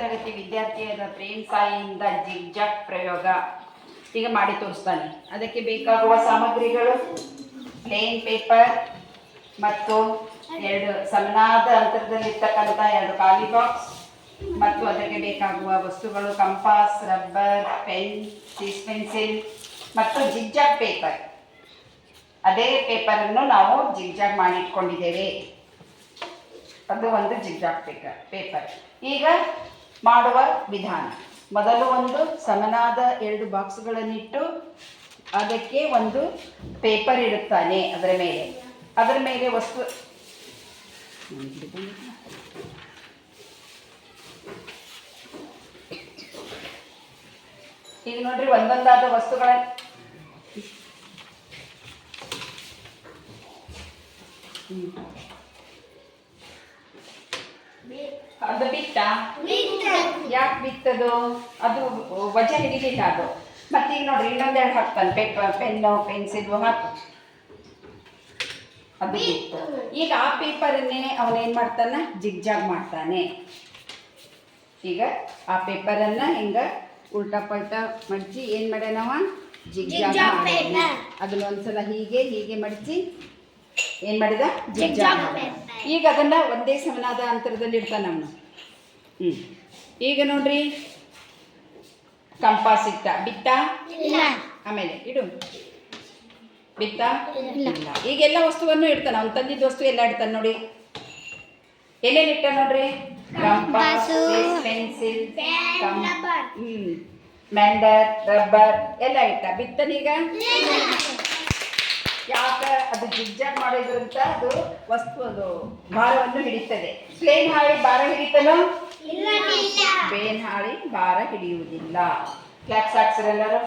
ತರಗತಿ ವಿದ್ಯಾರ್ಥಿಯಾದ ಪ್ರೇಮ್ ಸಾಯಿಯಿಂದ ಜಿಗ್ಜಾಗ್ ಪ್ರಯೋಗ ಈಗ ಮಾಡಿ ತೋರಿಸ್ತಾನೆ. ಅದಕ್ಕೆ ಬೇಕಾಗುವ ಸಾಮಗ್ರಿಗಳು ಪ್ಲೇನ್ ಪೇಪರ್ ಮತ್ತು 2 ಸಮನಾದ ಅಂತರದಲ್ಲಿರ್ತಕ್ಕಂಥ 2 ಖಾಲಿ ಬಾಕ್ಸ್ ಮತ್ತು ಅದಕ್ಕೆ ಬೇಕಾಗುವ ವಸ್ತುಗಳು ಕಂಪಾಸ್, ರಬ್ಬರ್, ಪೆನ್, ಸೀಸ್ ಪೆನ್ಸಿಲ್ ಮತ್ತು ಜಿಗ್ಜಾಗ್ ಪೇಪರ್. ಅದೇ ಪೇಪರನ್ನು ನಾವು ಜಿಗ್ಜಾಗ್ ಮಾಡಿಟ್ಕೊಂಡಿದ್ದೇವೆ. ಅದು ಒಂದು ಜಿಗ್ಜಾಗ್ ಪೇಪರ್. ಈಗ ಮಾಡುವ ವಿಧಾನ, ಮೊದಲು ಒಂದು ಸಮನಾದ 2 ಬಾಕ್ಸ್ಗಳನ್ನಿಟ್ಟು ಅದಕ್ಕೆ ಒಂದು ಪೇಪರ್ ಇಡುತ್ತಾನೆ. ಅದರ ಮೇಲೆ ವಸ್ತು ಈಗ ನೋಡ್ರಿ, ಒಂದೊಂದಾದ ವಸ್ತುಗಳ ಅದು ಬಿತ್ತ, ಯಾಕೆ ಬಿತ್ತದು? ಅದು ವಜೆ ಹಿಡಿಲಿಲ್ಲ ಅದು. ಮತ್ತೆ ಈಗ ನೋಡ್ರಿ, ಇನ್ನೊಂದೆರಡು ಹಾಕ್ತಾನೆ, ಪೇಪರ್, ಪೆನ್ನು, ಪೆನ್ಸಿಲು ಹಾಕು. ಅದು ಬಿತ್ತು. ಈಗ ಆ ಪೇಪರನ್ನೇ ಅವನೇನು ಮಾಡ್ತಾನೆ, ಜಿಗ್ಜಾಗ್ ಮಾಡ್ತಾನೆ. ಈಗ ಆ ಪೇಪರನ್ನು ಹಿಂಗೆ ಉಲ್ಟಾ ಪಲ್ಟಾ ಮಡಚಿ ಏನು ಮಾಡ್ಯಾನವ, ಜಿಗ್ಜಾಗ್ ಮಾಡ್ಯಾನ. ಅದನ್ನ ಒಂದ್ಸಲ ಹೀಗೆ ಮಡಚಿ ಏನು ಮಾಡಿದ, ಜಿಗ್ಜಾಗ್ ಮಾಡಿದ. ಈಗ ಅದನ್ನು ಒಂದೇ ಸಮನಾದ ಅಂತರದಲ್ಲಿ ಇಡ್ತಾನೆ ಅವನು. ಈಗ ನೋಡ್ರಿ, ಕಂಪಾಸ್ ಇಟ್ಟ, ಬಿತ್ತ, ಆಮೇಲೆ ಇಡು, ಬಿತ್ತ, ಇಲ್ಲ. ಈಗೆಲ್ಲ ವಸ್ತುವನ್ನು ಇಡ್ತಾನೆ. ಅವ್ನು ತಂದಿದ್ದ ವಸ್ತು ಎಲ್ಲ ಇಡ್ತಾನೆ ನೋಡಿ. ಏನೇನು ಇಟ್ಟ ನೋಡ್ರಿ, ಕಂಪಾಸ್, ಪೆನ್ಸಿಲ್, ಮ್ಯಾಂಡರ್, ರಬ್ಬರ್ ಎಲ್ಲ ಇಟ್ಟ. ಬಿತ್ತನೀಗ ಯಾಕೆ, ಅದು ಜಿಗ್ಜಾಗ್ ಮಾಡೋದ್ರಿಂದ ಅದು ವಸ್ತು, ಅದು ಭಾರವನ್ನು ಹಿಡಿತದೆ. ಪ್ಲೇನ್ ಹಾಳಿ ಭಾರ ಹಿಡಿತನೋ? ಬೇನ್ ಹಾಳಿ ಭಾರ ಹಿಡಿಯುವುದಿಲ್ಲ. ಕ್ಲಾಪ್ಸ್ ಹಾಕ್ಸಿರೆಲ್ಲರೂ.